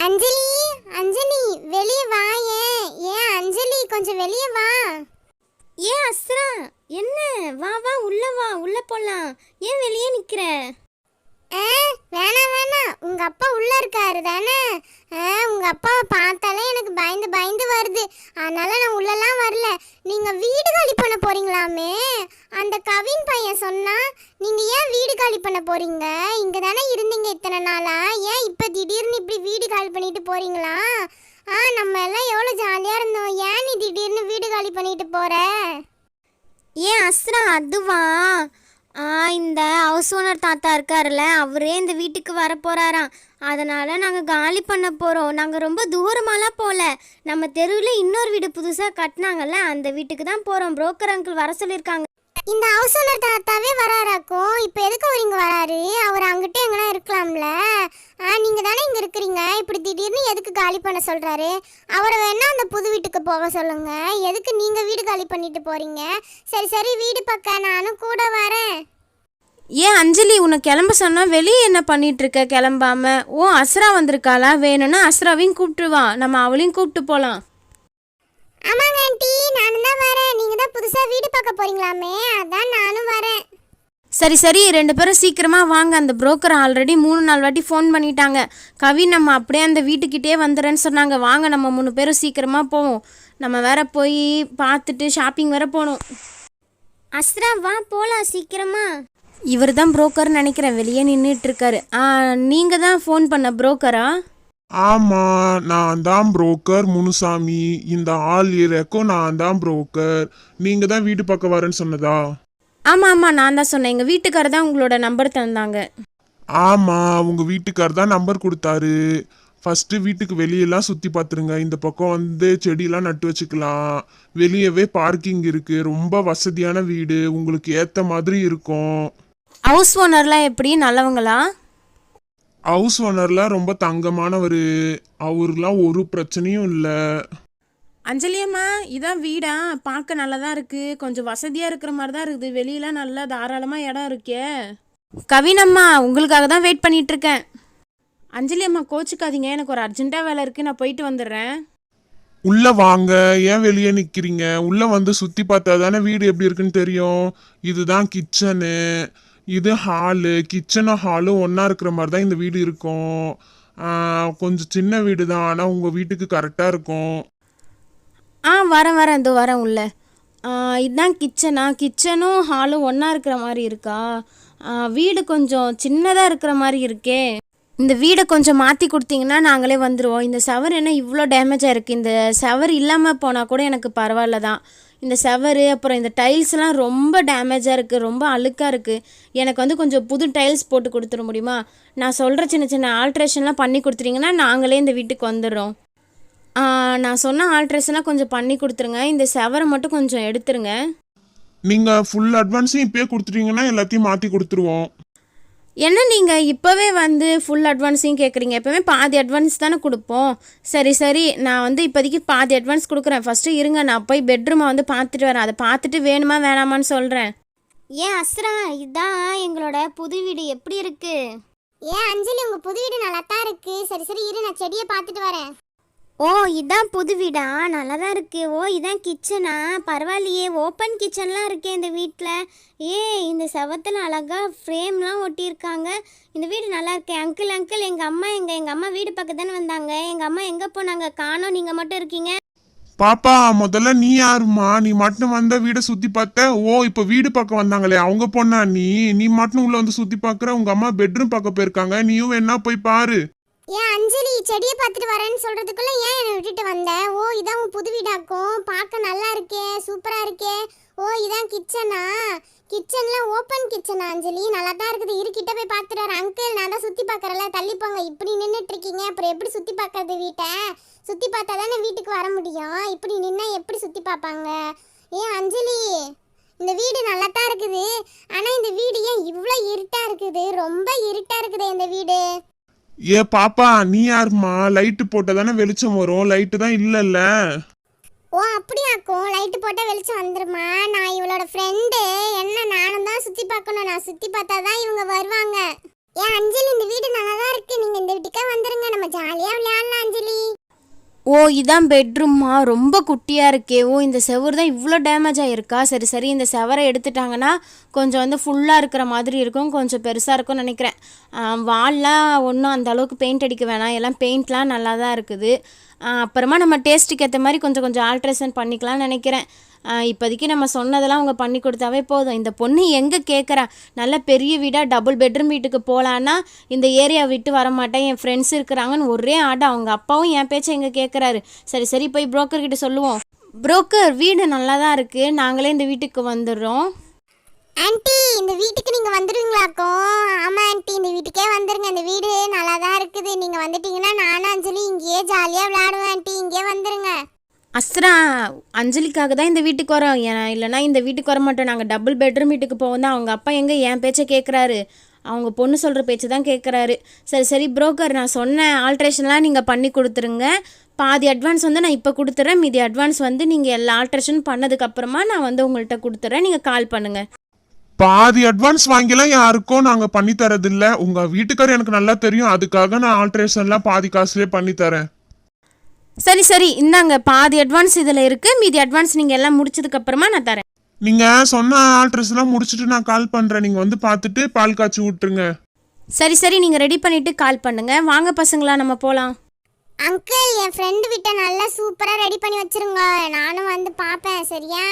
அஞ்சலி, அஞ்சலி வெளியே வா. ஏன் அஞ்சலி கொஞ்சம் வெளியே வா. ஏன் அஸ்ரா, என்ன? வா வா, உள்ள வா, உள்ள போலாம். ஏன் வெளியே நிக்கிற? வேணாம் வேணாம், உங்க அப்பா உள்ள இருக்காரு தானே. உங்க அப்பாவை பார்த்தாலே எனக்கு பயந்து பயந்து வருது. அதனால நான் உள்ளலாம் வரல. நீங்க வீடு காலி பண்ண போறீங்களாமே, அந்த கவின் பையன் சொன்னா. நீங்க ஏன் வீடு காலி பண்ண போறீங்க? இங்க தானே இருந்தீங்க இத்தனை நாளா, ஏன் இப்ப திடீர்னு இப்படி வீடு காலி பண்ணிட்டு போறீங்களா? நம்ம எல்லாம் எவ்வளவு ஜாலியா இருந்தோம், ஏன் நீ திடீர்னு வீடு காலி பண்ணிட்டு போற? ஏன் அஸ்ரா, அதுவா, இந்த ஹவுஸ் ஓனர் தாத்தா இருக்காருல்ல, அவரே இந்த வீட்டுக்கு வர போறாராம். அதனால நாங்கள் காலி பண்ண போகிறோம். நாங்கள் ரொம்ப தூரமாலாம் போகல, நம்ம தெருவில் இன்னொரு வீடு புதுசாக கட்டினாங்கல்ல, அந்த வீட்டுக்கு தான் போகிறோம். புரோக்கர் அங்கிள் வர சொல்லியிருக்காங்க. இந்த ஹவுஸ் ஓனர் தாத்தாவே வராராக்கும். இப்போ எதுக்கு அவர் இங்கே வராரு? அவர் அங்கிட்டே எங்கன்னா இருக்கலாம்ல. நீங்கள் தானே இங்கே இருக்கிறீங்க, இப்படி திடீர்னு எதுக்கு காலி பண்ண சொல்கிறாரு? அவரை வேணா அந்த புது வீட்டுக்கு போக சொல்லுங்க. எதுக்கு நீங்கள் வீடு காலி பண்ணிட்டு போகிறீங்க? சரி சரி, வீடு பக்கம் நானும் கூட வரேன். ஏன் அஞ்சலி, உன்னை கிளம்ப சொன்னால் வெளியே என்ன பண்ணிட்டு இருக்க கிளம்பாம? அஸ்ரா வந்திருக்காளா? வேணும்னா அஸ்ராவையும் கூப்பிட்டுருவா, நம்ம அவளையும் கூப்பிட்டு போகலாம். ஆமாங்க ஆண்டி, நானும் தான் வரேன். நீங்கள் தான் புதுசாக வீடு பார்க்க போகிறீங்களாமே, அதான் நானும் வரேன். சரி சரி, 2 பேரும் சீக்கிரமாக வாங்க. அந்த புரோக்கர் ஆல்ரெடி 3-4 வாட்டி ஃபோன் பண்ணிட்டாங்க. கவின் நம்ம அப்படியே அந்த வீட்டுக்கிட்டே வந்துடுறேன்னு சொன்னாங்க. வாங்க, நம்ம 3 பேரும் சீக்கிரமாக போவோம். நம்ம வேற போய் பார்த்துட்டு ஷாப்பிங் வேற போகணும். அஸ்ரா வா போகலாம் சீக்கிரமா. இவர் தான் புரோக்கர்னு நினைக்கிறேன், வெளியே நின்றுட்டு இருக்காரு. நீங்கள் தான் ஃபோன் பண்ண புரோக்கரா? ஆமா, நான் தான் புரோக்கர் முனுசாமி. இந்த ஆள் ஏரியாக்கும் நான் தான் புரோக்கர். நீங்க தான் வீடு பக்கம் வரேன்னு சொன்னதா? ஆமாம், நான் தான் சொன்னேன். எங்கள் வீட்டுக்காரர் தான் உங்களோட நம்பர் தந்தாங்க. ஆமா, உங்க வீட்டுக்கார் தான் நம்பர் கொடுத்தாரு. ஃபர்ஸ்ட் வீட்டுக்கு வெளியெல்லாம் சுத்தி பார்த்துருங்க. இந்த பக்கம் வந்து செடியெல்லாம் நட்டு வச்சுக்கலாம். வெளியவே பார்க்கிங் இருக்கு. ரொம்ப வசதியான வீடு, உங்களுக்கு ஏத்த மாதிரி இருக்கும். ஹவுஸ் ஓனர்லாம் எப்படி, நல்லவங்களா? ஹவுஸ் ஓனர்லாம் ரொம்ப தங்கமானவர். அவருலாம் ஒரு பிரச்சனையும் இல்லை. அஞ்சலியம்மா, இதான் வீடா? பார்க்க நல்லா தான் இருக்குது, கொஞ்சம் வசதியாக இருக்கிற மாதிரி தான் இருக்குது. வெளியெலாம் நல்லா தாராளமாக இடம் இருக்கே. கவினம்மா, உங்களுக்காக தான் வெயிட் பண்ணிட்டு இருக்கேன். அஞ்சலி அம்மா கோச்சுக்காதீங்க, எனக்கு ஒரு அர்ஜென்ட்டாக வேலை இருக்குது, நான் போயிட்டு வந்துடுறேன். உள்ள வாங்க, ஏன் வெளியே நிக்கிறீங்க? உள்ள வந்து சுத்தி பார்த்தா தானே வீடு எப்படி இருக்குன்னு தெரியும். இதுதான் கிச்சனு, இது ஹாலு. கிச்சனும் ஹாலும் ஒன்றா இருக்கிற மாதிரி தான் இந்த வீடு இருக்கும். கொஞ்சம் சின்ன வீடு தான், ஆனால் உங்கள் வீட்டுக்கு கரெக்டாக இருக்கும். வரேன் இதோ வரேன் உள்ள. இதுதான் கிச்சனா? கிச்சனும் ஹாலும் ஒன்றா இருக்கிற மாதிரி இருக்கா? வீடு கொஞ்சம் சின்னதாக இருக்கிற மாதிரி இருக்கே. இந்த வீடை கொஞ்சம் மாற்றி கொடுத்தீங்கன்னா நாங்களே வந்துடுவோம். இந்த சவர் என்ன இவ்வளோ டேமேஜாக இருக்குது? இந்த சவர் இல்லாமல் போனால் கூட எனக்கு பரவாயில்ல தான். இந்த சவர் அப்புறம் இந்த டைல்ஸ்லாம் ரொம்ப டேமேஜாக இருக்குது, ரொம்ப அழுக்காக இருக்குது. எனக்கு வந்து கொஞ்சம் புது டைல்ஸ் போட்டு கொடுத்துட முடியுமா? நான் சொல்கிற சின்ன சின்ன ஆல்ட்ரேஷன்லாம் பண்ணி கொடுத்துட்டிங்கன்னா நாங்களே இந்த வீட்டுக்கு வந்துடுறோம். நான் சொன்ன ஆல்ட்ரேஷன்லாம் கொஞ்சம் பண்ணி கொடுத்துருங்க. இந்த சவரை மட்டும் கொஞ்சம் எடுத்துருங்க. நீங்கள் ஃபுல் அட்வான்ஸையும் இப்போயே கொடுத்துட்டீங்கன்னா எல்லாத்தையும் மாற்றி கொடுத்துருவோம். என்ன நீங்கள் இப்போவே வந்து ஃபுல் அட்வான்ஸையும் கேட்குறீங்க? எப்போவுமே பாதி அட்வான்ஸ் தானே கொடுப்போம். சரி சரி, நான் வந்து இப்போதைக்கு பாதி அட்வான்ஸ் கொடுக்குறேன். ஃபஸ்ட்டு இருங்க, நான் போய் பெட்ரூமை வந்து பார்த்துட்டு வரேன். அதை பார்த்துட்டு வேணுமா வேணாமான்னு சொல்கிறேன். ஏன் அஸ்ரா, இதான் எங்களோட புது வீடு, எப்படி இருக்கு? ஏன் அஞ்சலி, உங்கள் புது வீடு நல்லா தான் இருக்கு. சரி சரி இரு, நான் செடியை பார்த்துட்டு வரேன். இதான் புது வீடா? நல்லா தான் இருக்கு. இதான் கிச்சனா? பரவாயில்லையே, ஓப்பன் கிச்சன்லாம் இருக்கே இந்த வீட்டில். இந்த செவத்தில் அழகாக ஃப்ரேம்லாம் ஒட்டியிருக்காங்க. இந்த வீடு நல்லா இருக்கே. அங்கிள் அங்கிள், எங்கள் அம்மா வீடு பக்கம் தானே வந்தாங்க. எங்கள் அம்மா எங்கே போனாங்க? காணோம், நீங்கள் மட்டும் இருக்கீங்க. பாப்பா, முதல்ல நீ யாருமா? நீ மட்டும் வந்த வீடை சுத்தி பார்த்த. இப்போ வீடு பக்கம் வந்தாங்களே, அவங்க பொண்ணா நீ மட்டும் உள்ள வந்து சுத்தி பார்க்குற. உங்க அம்மா பெட்ரூம் பக்கம் போயிருக்காங்க, நீயும் வேணா போய் பாரு. ஏன் அஞ்சலி, செடியை பார்த்துட்டு வரேன்னு சொல்றதுக்குள்ள ஏன் என்னை விட்டுட்டு வந்த? இதான் உன் புது வீடாக்கும், பார்க்க நல்லா இருக்கே, சூப்பரா இருக்கே. இதான் கிச்சனா? கிச்சன்ல ஓப்பன் கிச்சனா அஞ்சலி? நல்லா தான் இருக்குது. இருக்கிட்ட போய் பார்த்துட்டு வரேன். அங்கிள், நான் தான் சுத்தி பார்க்கறல, தள்ளி போங்க. இப்படி நின்றுட்டு இருக்கீங்க, அப்புறம் எப்படி சுத்தி பார்க்கறது? வீட்டை சுத்தி பார்த்தா தானே வீட்டுக்கு வர முடியும். இப்படி நின்னா எப்படி சுத்தி பார்ப்பாங்க? ஏன் அஞ்சலி, இந்த வீடு நல்லா தான் இருக்குது, ஆனா இந்த வீடு ஏன் இவ்வளோ இருட்டா இருக்குது? ரொம்ப இருட்டா இருக்குது இந்த வீடு. பாப்பா, நீ யாருமா? லைட்டு போட்டால் தானே வெளிச்சம் வரும், லைட்டு தான் இல்லைல்ல. அப்படியாக்கும், லைட்டு போட்டால் வெளிச்சம் வந்துருமா? நான் இவளோட ஃப்ரெண்டு. நானும் தான் சுற்றி பார்க்கணும். நான் சுற்றி பார்த்தா தான் இவங்க வருவாங்க. ஏன் அஞ்சலி, இந்த வீடு நல்லா தான் இருக்கு, நீங்கள் இந்த வீட்டுக்கே வந்துருங்க, நம்ம ஜாலியாக விளையாடலாம். ஓ இதான் பெட்ரூம்மா, ரொம்ப குட்டியாக இருக்கே. ஓ இந்த செவுரு தான் இவ்வளோ டேமேஜ் ஆகிருக்கா. சரி சரி, இந்த செவரை எடுத்துட்டாங்கன்னா கொஞ்சம் வந்து ஃபுல்லாக இருக்கிற மாதிரி இருக்கும், கொஞ்சம் பெருசாக இருக்கும்னு நினைக்கிறேன். வால்லாம் ஒன்றும் அந்த அளவுக்கு பெயிண்ட் அடிக்க வேணாம், எல்லாம் பெயிண்ட்லாம் நல்லா தான் இருக்குது. அப்புறமா நம்ம டேஸ்ட்டுக்கு ஏற்ற மாதிரி கொஞ்சம் கொஞ்சம் ஆல்ட்ரேஷன் பண்ணிக்கலாம்னு நினைக்கிறேன். இப்போதைக்கு நம்ம சொன்னதெல்லாம் அவங்க பண்ணி கொடுத்தாவே போதும். இந்த பொண்ணு எங்கே கேட்குறா, நல்ல பெரிய வீடாக டபுள் பெட்ரூம் வீட்டுக்கு போகலான்னா இந்த ஏரியா விட்டு வரமாட்டேன், என் ஃப்ரெண்ட்ஸ் இருக்கிறாங்கன்னு ஒரே ஆடை. அவங்க அப்பாவும் என் பேச்சை எங்கே கேட்குறாரு. சரி சரி, போய் புரோக்கர்கிட்ட சொல்லுவோம். புரோக்கர், வீடு நல்லா தான் இருக்குது, நாங்களே இந்த வீட்டுக்கு வந்துடுறோம். ஆன்ட்டி இந்த வீட்டுக்கு நீங்கள் வந்துடுவீங்களாக்கும்? ஆமாம் ஆன்ட்டி, இந்த வீட்டுக்கே வந்துருங்க. இந்த வீடு நல்லா தான் இருக்குது. நீங்கள் வந்துட்டீங்கன்னா நானும் அஞ்சலி இங்கேயே ஜாலியாக விளையாடுவேன் ஆன்ட்டி. இங்கேயே வந்துருங்க. அஸ்ரா, அஞ்சலிக்காக தான் இந்த வீட்டுக்கு வரோம், இல்லைனா இந்த வீட்டுக்கு வர மாட்டோம். நாங்கள் டபுள் பெட்ரூம் வீட்டுக்கு போவோம் தான். அவங்க அப்பா எங்கே என் பேச்சை கேட்குறாரு, அவங்க பொண்ணு சொல்கிற பேச்சு தான் கேட்குறாரு. சரி சரி புரோக்கர், நான் சொன்ன ஆல்ட்ரேஷன்லாம் நீங்கள் பண்ணி கொடுத்துருங்க. பாதி அட்வான்ஸ் வந்து நான் இப்போ கொடுத்துட்றேன், மீதி அட்வான்ஸ் வந்து நீங்கள் எல்லா ஆல்ட்ரேஷன் பண்ணதுக்கப்புறமா நான் வந்து உங்கள்கிட்ட கொடுத்துட்றேன், நீங்கள் கால் பண்ணுங்கள். பாதி அட்வான்ஸ் வாங்கிலாம் யாருக்கும் நாங்க பண்ணி தரதில்ல. உங்க வீட்டுக்காரர் எனக்கு நல்லா தெரியும், அதுக்காக நான் ஆல்ட்ரேஷன்லாம் பாதி காசுலேயே பண்ணி தரேன். சரி சரி, இந்தாங்க பாதி அட்வான்ஸ் இதில் இருக்குது, மீதி அட்வான்ஸ் நீங்கள் எல்லாம் முடிச்சதுக்கப்புறமா நான் தரேன். நீங்க சொன்ன ஆல்ட்ரேஷன்லாம் முடிச்சுட்டு நான் கால் பண்றேன். நீங்க வந்து பார்த்துட்டு பால் காய்ச்சி விட்டுருங்க. சரி சரி, நீங்கள் ரெடி பண்ணிவிட்டு கால் பண்ணுங்கள். வாங்க பசங்களா, நம்ம போகலாம். அங்கிள், என் ஃப்ரெண்டு வீட்டை நல்லா சூப்பராக ரெடி பண்ணி வச்சிருங்க. நானும் வந்து பார்ப்பேன், சரியா?